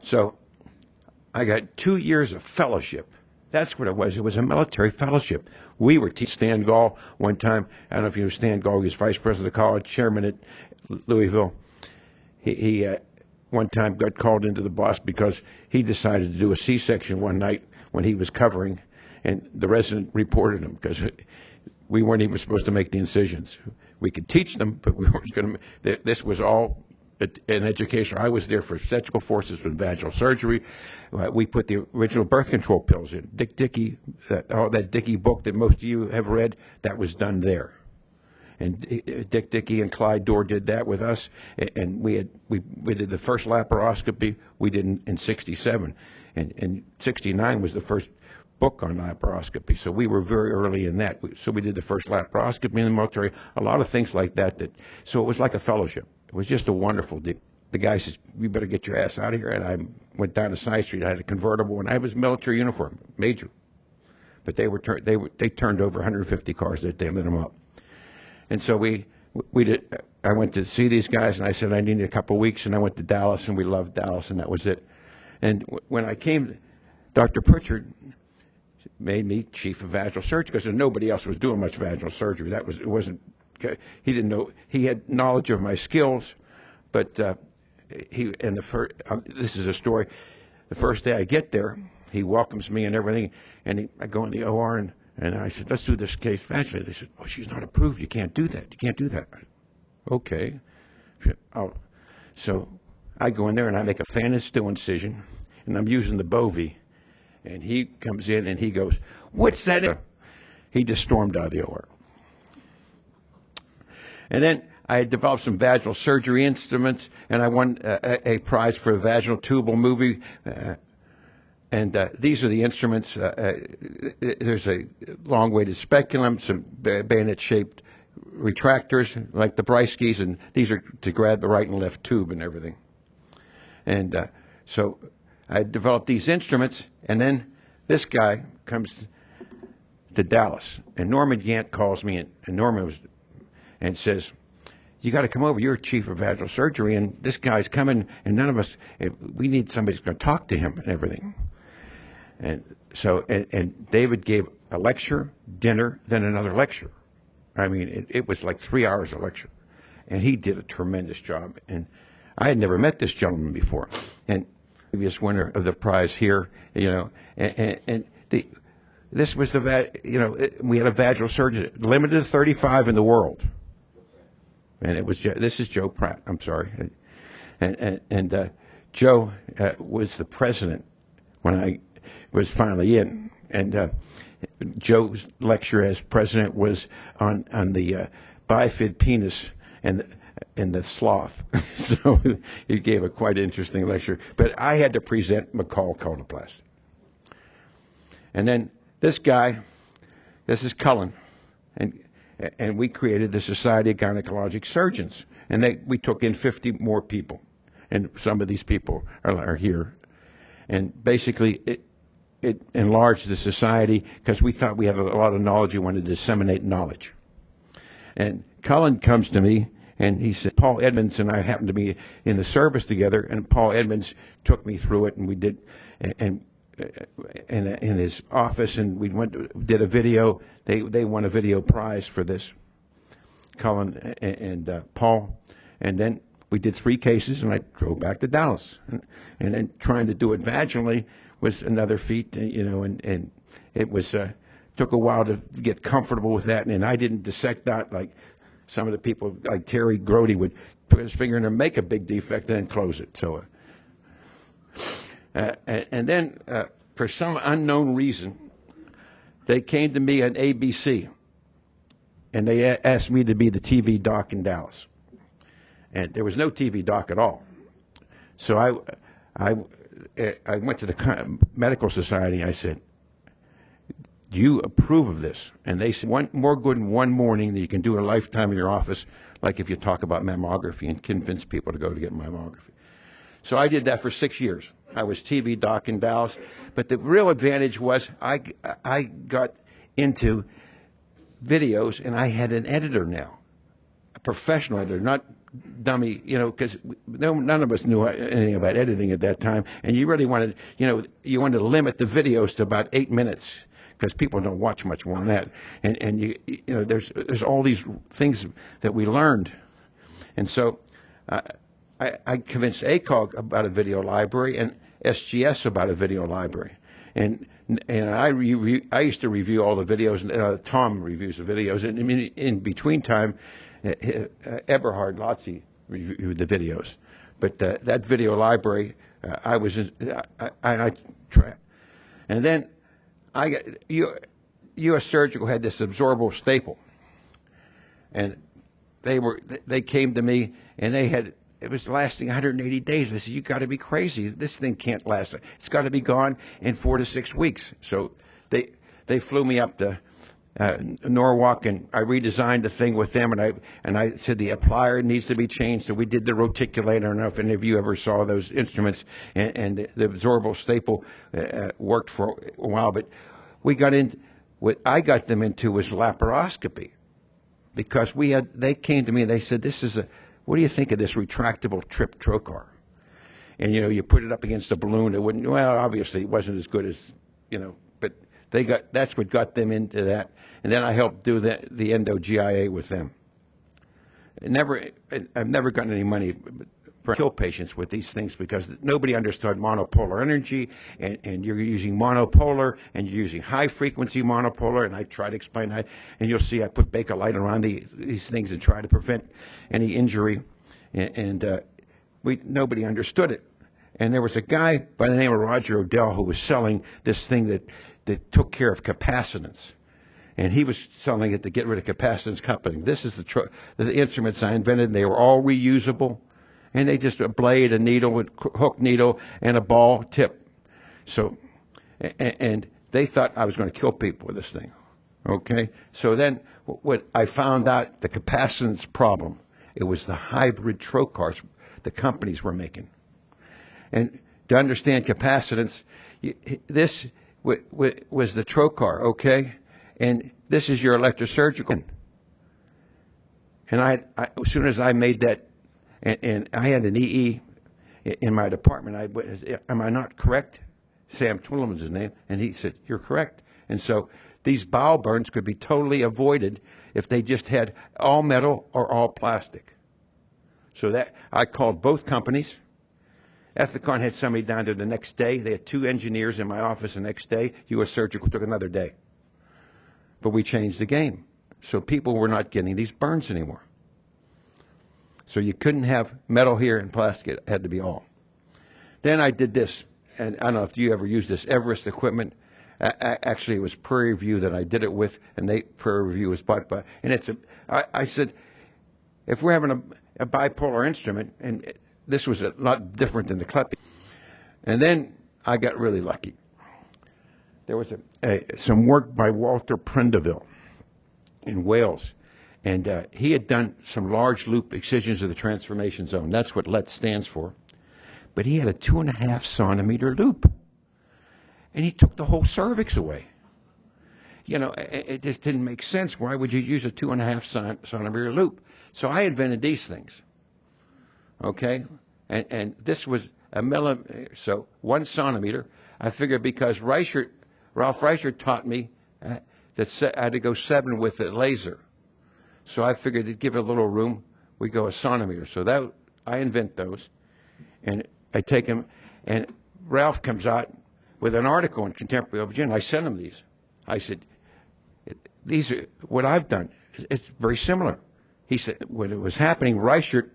So I got 2 years of fellowship. That's what it was. It was a military fellowship. We were teaching Stan Gall one time. I don't know if you know Stan Gall. He was vice president of the college, chairman at Louisville. He one time got called into the boss because he decided to do a C-section one night when he was covering, and the resident reported him because we weren't even supposed to make the incisions. We could teach them, but we weren't going to. This was all an education. I was there for obstetrical forces with vaginal surgery. We put the original birth control pills in. Dick Dickey, that Dickey book that most of you have read, that was done there. And Dick Dickey and Clyde Dorr did that with us. And we did the first laparoscopy we did in 67. And 69 was the first book on laparoscopy. So we were very early in that. So we did the first laparoscopy in the military, a lot of things like that. So it was like a fellowship. It was just a wonderful deal. The guy says, "You better get your ass out of here." And I went down to Side Street. I had a convertible, and I was military uniform, major. But they turned over 150 cars that day, lit them up. And so we did. I went to see these guys, and I said I needed a couple of weeks, and I went to Dallas, and we loved Dallas, and that was it. And when I came, Dr. Pritchard made me chief of vaginal surgery because nobody else was doing much vaginal surgery. It wasn't. He didn't know. He had knowledge of my skills, but this is a story. The first day I get there, he welcomes me and everything, and I go in the OR and I said, "Let's do this case vaginally." They said, "Oh, she's not approved. You can't do that. You can't do that." Okay. So I go in there and I make a fan and still incision, and I'm using the Bovie, and he comes in and he goes, "What's that?" He just stormed out of the OR. And then I had developed some vaginal surgery instruments, and I won a prize for a vaginal tubal movie. And these are the instruments. There's a long-weighted speculum, some bayonet-shaped retractors, like the Bryskis, and these are to grab the right and left tube and everything. And so I developed these instruments, and then this guy comes to Dallas, and Norman Gant calls me, and Norman and says, "You got to come over. You're chief of vaginal surgery, and this guy's coming, and none of us. We need somebody who's going to talk to him and everything." And so, and David gave a lecture, dinner, then another lecture. I mean, it was like 3 hours of lecture, and he did a tremendous job. And I had never met this gentleman before, and previous winner of the prize here, this was we had a vaginal surgeon limited to 35 in the world. And this is Joe Pratt. I'm sorry, and Joe was the president when I was finally in. And Joe's lecture as president was on the bifid penis and the sloth. So he gave a quite interesting lecture. But I had to present McCall colonoplasty. And then this guy, this is Cullen, and we created the Society of Gynecologic Surgeons, and we took in 50 more people, and some of these people are here, and basically it enlarged the society because we thought we had a lot of knowledge. We wanted to disseminate knowledge. And Cullen comes to me and he said, "Paul Edmonds and I happened to be in the service together, and Paul took me through it, and we did and in his office, and we did a video. They won a video prize for this, Cullen and Paul, and then we did 3 cases, and I drove back to Dallas, and then trying to do it vaginally was another feat, and it was took a while to get comfortable with that, and I didn't dissect that like some of the people like Terry Grody would put his finger in and make a big defect and then close it. So. And then, for some unknown reason, they came to me at ABC, and they asked me to be the TV doc in Dallas. And there was no TV doc at all. So I went to the medical society, and I said, "Do you approve of this?" And they said, more good in one morning than you can do in a lifetime in your office, like if you talk about mammography and convince people to go to get mammography. So I did that for 6 years. I was TV doc in Dallas, but the real advantage was I got into videos, and I had an editor now, a professional editor, not dummy, because none of us knew anything about editing at that time, and you really wanted, you wanted to limit the videos to about 8 minutes because people don't watch much more than that, and there's all these things that we learned, and so I convinced ACOG about a video library and SGS about a video library, and I used to review all the videos, and Tom reviews the videos, and in between time, Eberhard Lotzi reviewed the videos, but that video library, I tried, and then I got U.S. Surgical had this absorbable staple, and they came to me and it was lasting 180 days. I said, "You got to be crazy! This thing can't last. It's got to be gone in 4 to 6 weeks." So they flew me up to Norwalk, and I redesigned the thing with them, and I said the applier needs to be changed. So we did the reticulator. I don't know if any of you ever saw those instruments, and the absorbable staple worked for a while, but we got in. What I got them into was laparoscopy, because they came to me and they said, "What do you think of this retractable trip trocar?" And you put it up against a balloon, it wouldn't. Well, obviously it wasn't as good as but that's what got them into that. And then I helped do the endo GIA with them. I've never gotten any money for kill patients with these things because nobody understood monopolar energy, and you're using monopolar and you're using high frequency monopolar, and I try to explain that, and you'll see I put Bakelite around these things and try to prevent any injury, and nobody understood it. And there was a guy by the name of Roger Odell who was selling this thing that took care of capacitance. And he was selling it to get rid of capacitance coupling. This is the instruments I invented. They were all reusable. And they just a blade, a needle, a hook needle, and a ball tip. So, and they thought I was going to kill people with this thing. Okay? So then what I found out, the capacitance problem, it was the hybrid trocars the companies were making. And to understand capacitance, this was the trocar, okay? And this is your electrosurgical. And as soon as I made that, and I had an EE in my department, am I not correct? Sam Twillem was his name, and he said, "You're correct." And so these bowel burns could be totally avoided if they just had all metal or all plastic. So that I called both companies. Ethicon had somebody down there the next day. They had 2 engineers in my office the next day. U.S. Surgical took another day. But we changed the game. So people were not getting these burns anymore. So you couldn't have metal here and plastic. It had to be all. Then I did this, and I don't know if you ever used this Everest equipment. Actually, it was Prairie View that I did it with, and Prairie View was bought by. And I said, if we're having a bipolar instrument, and this was a lot different than the Kleppy. And then I got really lucky. There was some work by Walter Prindeville in Wales, and he had done some large loop excisions of the transformation zone. That's what LET stands for. But he had a 2.5 centimeter loop, and he took the whole cervix away. It just didn't make sense. Why would you use a 2.5 centimeter loop? So I invented these things. Okay, and this was a millimeter, so 1 centimeter. I figured because Ralph Reichert taught me that I had to go 7 with a laser. So I figured to give it a little room, we go 1 centimeter. So I invent those, and I take them, and Ralph comes out with an article in Contemporary OB-GYN. I sent him these. I said, "These are what I've done. It's very similar." He said, when it was happening, Reichert,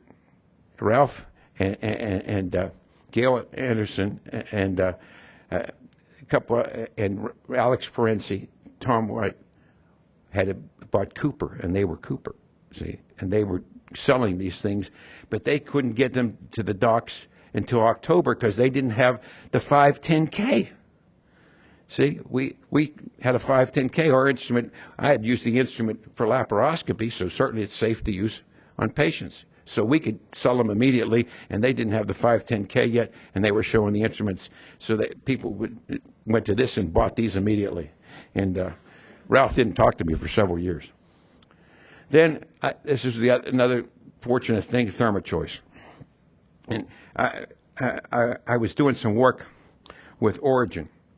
Ralph, and Gail Anderson, and a couple, and Alex Ferenczi, Tom White, bought Cooper, and they were Cooper, see, and they were selling these things, but they couldn't get them to the docs until October because they didn't have the 510K. See, we had a 510K. Our instrument, I had used the instrument for laparoscopy, so certainly it's safe to use on patients. So we could sell them immediately, and they didn't have the 510K yet, and they were showing the instruments. So that people went to this and bought these immediately. And Ralph didn't talk to me for several years. Then this is another fortunate thing, ThermoChoice. And I was doing some work with Origin,